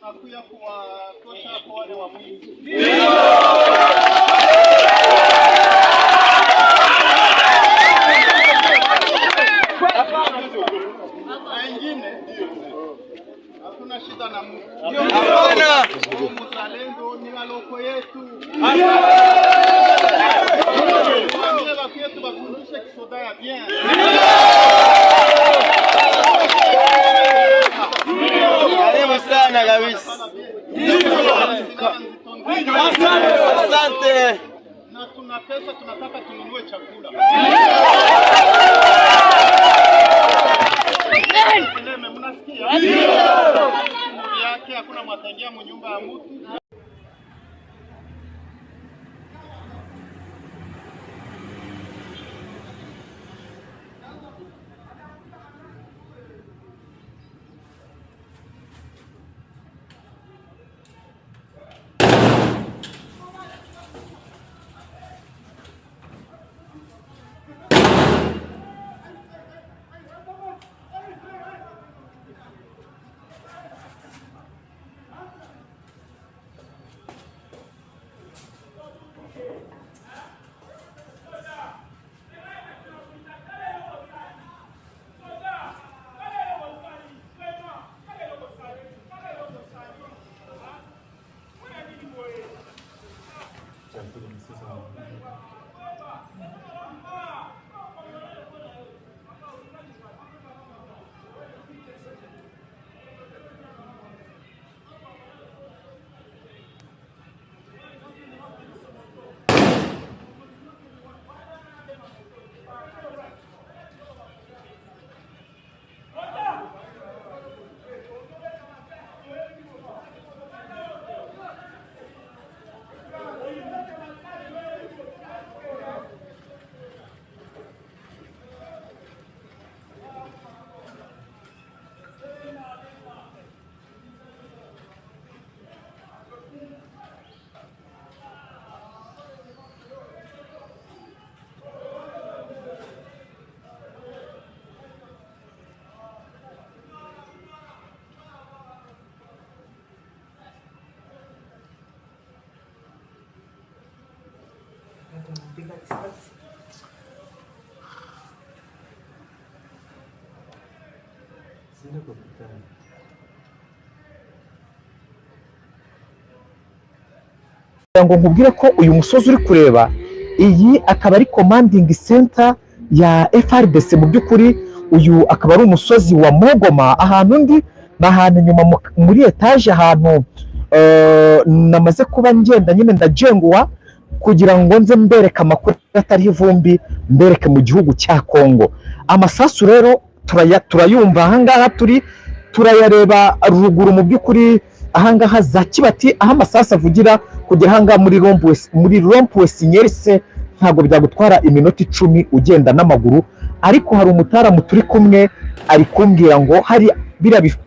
Nakuja kuwatosha kwa wale wa Mungu. Na wengine hakuna shida na Mungu. Hapana. Mzalendo ni waloko yetu. Wale wako yetu wafundishe kisoda ya bien. Karibu sana kabisa. Asante. Na tuna pesa tunataka tununue chakula. Mnasikia? Ndio. Yake hakuna mwatangia mnyumba ya mtu. ngo nkubwire ko uyu musozi uri kureba iyi akaba ari commanding center ya FRDC. mu by'ukuri uyu akaba ari umusozi wa Mogoma. ahantu ndi nahantu nyuma muri etage ahantu namaze kuba ngenda nyine ndajenguwa kugira ngo nze mbereka amakuru atari ivumbi mbereke mu gihugu cya Kongo. Amasasu rero turayumva ahangaha turayareba ruguru. mu by'ukuri ahangaha za Kibati aho amasasu avugira kugera ahangaha muri Rompwe Sinyerse ntabwo byagutwara iminota 10 ugenda n'amaguru. ariko hari umutaramu turi kumwe ari kumbwira ngo hari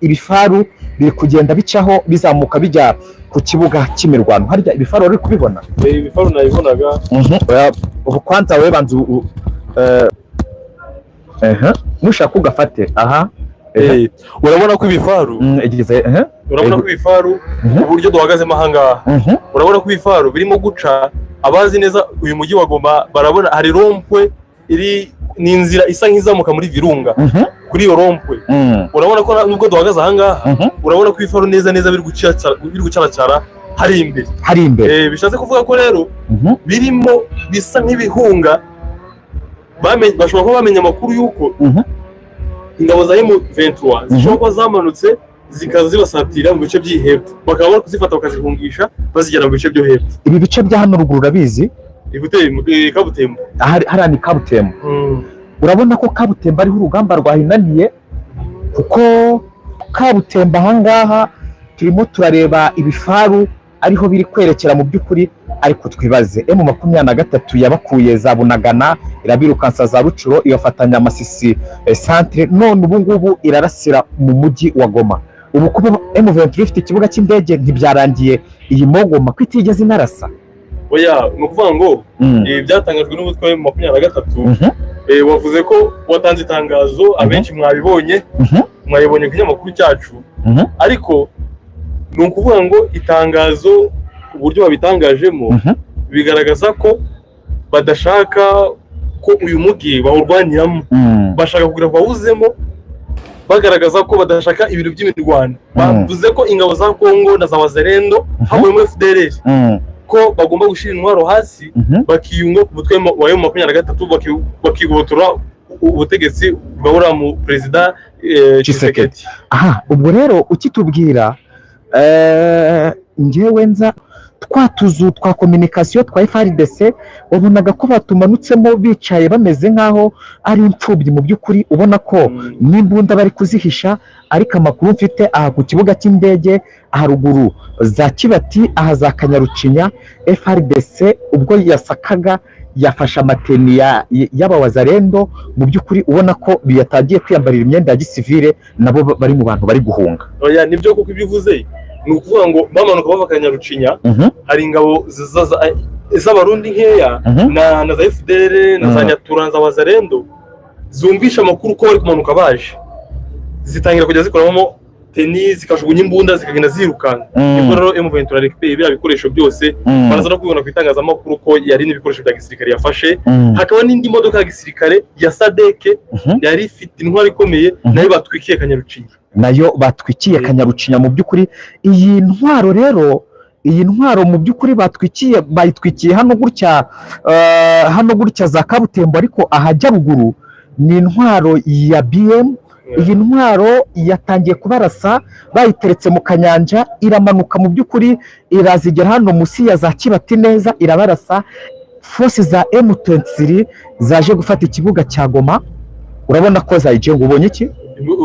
ibifaru biri kugenda bicaho bizamuka bijya ku kibuga cy'imirwano. harya ibifaru uri kubibona? Ibifaru nabibonaga. ubu kwanza we banzu nushaka ugafate. aha urabona ko ibifaru urabona ko ibifaru uburyo duhagazemo ahangaha urabona ko ibifaru birimo guca. abazi neza uyu mujyi wa Goma barabona hari rompwe iri ni inzira isa nk'izamuka muri Virunga. kuri iyo rompwe urabona ko nubwo duhagaze ahangaha urabona ko ibifaru neza biri gucaracara hari imbere. Bishatse kuvuga ko rero birimo bisa nk'ibihunga bashobora kuba bamenya amakuru y'uko ingabo za M23 zishobora kuba zamanutse zikaza zibasatira mu bice by'ihepfo bakaba bari kuzifata bakazihungisha bazigera mu bice byo hepfo. ibi bice bya hano ruguru urabizi? Kabutembo. Hariya ni Kabutembo. urabona ko Kabutembo ariho urugamba rwahinaniye kuko Kabutembo ahangaha turimo turareba ibifaru ariho biri kwerekera mu by'ukuri. ariko twibaze M23 yabakuye za Bunagana irabirukansa za Rucuro ibafatanya Masisi centre none ubu ngubu irarasira mu mujyi wa Goma. ubu kuba M23 ifite ikibuga cy'indege ntibyarangiye iyi Mogoma kwitigeze inarasa. Oya nukuvuga ngo byatangajwe n'umutwe wa M23 wavuze ko watanze itangazo abenshi mwabibonye mwayibonye ku kinyamakuru cyacu ariko ni ukuvuga ngo itangazo uburyo babitangajemo bigaragaza ko badashaka ko uyu mujyi bawurwaniramo bashaka kugira ngo bawuzemo bagaragaza ko badashaka ibintu by'imirwano bavuze ko ingabo za Kongo na za Wazalendo havuyemo FDLR ko bagomba gushira intwaro hasi bakiyunga ku mutwe wa M23 bakigobotora ubutegetsi bwahora mu president Tshisekedi. Aha, ubwo rero ukitubwira njyewe nza twatuzu twa communication twa FARDC wabonaga ko batumanutsemo bicaye bameze nkaho ari imfubyi mu by'ukuri ubona ko n'imbunda bari kuzihisha ariko amakuru mfite aha ku kibuga cy'indege haruguru za Kibati aha za Kanyarucinya FARDC ubwo yasakaga yafasha amateni y'abawazarendo mu by'ukuri ubona ko biyatagiye kwiyambarira imyenda ya gisivile nabo bari mu bantu bari guhunga. Oya nibyo kuko ibivuze ni ukuvuga ngo bamanuka bava Kanyarucinya hari ingabo z'abarundi nkeya na za FDLR na za Nyatura za Wazalendo zumvisha amakuru ko bari kumanuka baje zitangira kujya zikoramo teni zikajugunya imbunda zikagenda zirukanga nibwo rero M23 récupérer bya bikoresho byose baraza no kubibona ku itangazamakuru ko yari n'ibikoresho bya gisirikare yafashe hakaba n'indi modoka ya gisirikare ya SADC yari ifite intwari ikomeye nayo batwikiye Kanyarucinya mu by'ukuri iyi ntwaro rero mu by'ukuri bayitwikiye hano gutya za Kabutembo ariko ahajya ruguru ni intwaro ya BM. Iyi ntwaro yatangiye kubarasa bayiteretse mu Kanyanja iramanuka mu by'ukuri irazigera hano musi ya za Kibati neza irabarasa force za M23 zaje gufata ikibuga cya Goma urabona ko zayijenga ubonye iki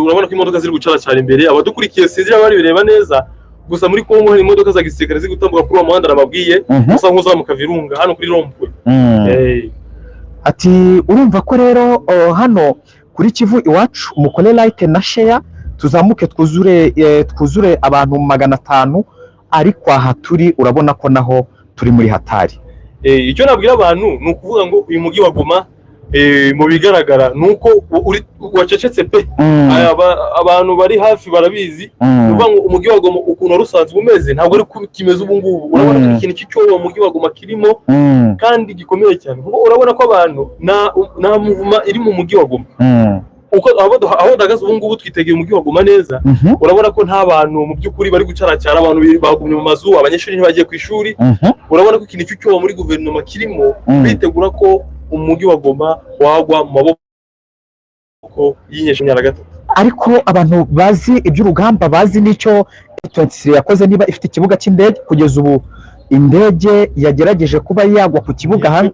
urabona ko imodoka ziri gucara cyane imbere abadukurikiye sinzira bari bireba neza gusa muri Kongo hari imodoka za gisirikare ziri gutambuka kuri umuhanda nababwiye gusa nkuzamuka Virunga hano kuri Rompwe ati urumva ko rero hano kuri Kivu iwacu mukore like na share tuzamuke twuzure abantu 500 ariko aha turi urabona ko naho turi muri hatari. Icyo nabwira abantu ni ukuvuga ngo uyu mujyi wa Goma mu bigaragara nuko wacecetse pe abantu bari hafi barabizi uvuga ngo umujyi wa Goma ukuntu rusanzwe umeze ntabwo ari kimeze ubu ngubu urabona ko ikintu cy'icyo umujyi wa Goma kirimo kandi gikomeye cyane urabona ko abantu na muvuma iri mu mujyi wa Goma uko aho dagaze ubu ngubu twitegeye umujyi wa Goma neza urabona ko nta bantu mu by'ukuri bari gucaracara abantu bagumye mu mazu abanyeshuri ntibagiye ku ishuri urabona ko ikintu cy'icyo muri guverinoma kirimo bitegura ko umujyi wa Goma wagwa mu maboko y'inyeshyamba ya gatatu. Ariko abantu bazi iby'urugamba bazi n'icyo 23 yakoze niba ifite ikibuga cy'indege kugeza ubu indege yagerageje kuba yagwa ku kibuga hano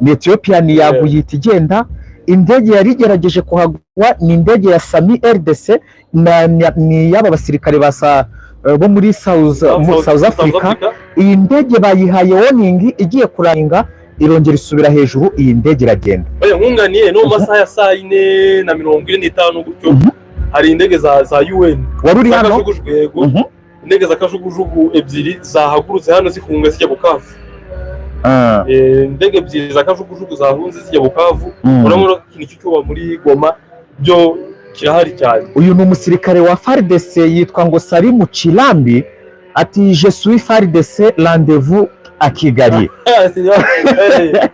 ni Ethiopian yaguye igenda indege yari igerageje kuhagwa ni indege ya Sami RDC ni yaba basirikare bo muri South Africa iyi ndege bayihaye warning igiye kurangira irongera isubira hejuru iyi ndege iragenda. Nkunganiye no masaha ya 4:45 gutyo hari indege za UN waruri hano indege za kajugujugu ebyiri zahagurutse hano zifunga zijya Bukavu indege ebyiri za kajugujugu zahunze zijya Bukavu urabona ikintu cy'uba muri Goma byo kirahari cyane. Uyu ni umusirikare wa FARDC yitwa ngo Salimu Chilambi ati je suis FARDC rendez-vous a Kigali.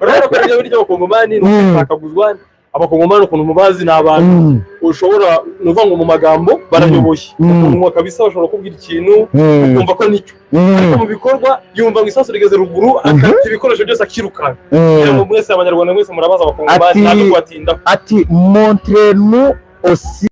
Urabona ko ibyo biryo bakongomani n'akaguzwa abakongomani ukuntu mubazi n'abantu ushobora nuva ngo mu magambo barayoboye umuntu kabisa bashobora kubwira ikintu ukumva ko nicyo mu bikorwa yumva ngo isasu rigeze ruguru akati ibikoresho byose akirukana ngo mwese abanyarwanda mwese murabaza abakongomani ntabwo kwatinda ati montre-nous aussi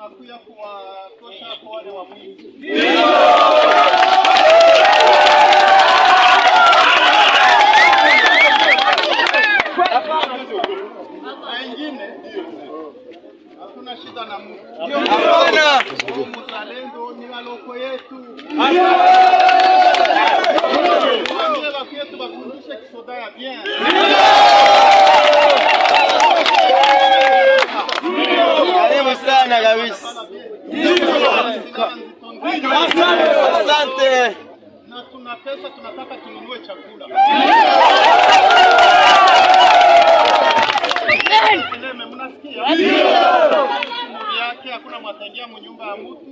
Nakuya kuwatosha kwa wale wa mwingi. soda ya bien. Karibu sana kabisa. Asante. Na tuna pesa, tunataka tununue chakula. Mnasikia? Yake hakuna mwatengia mu nyumba ya mtu.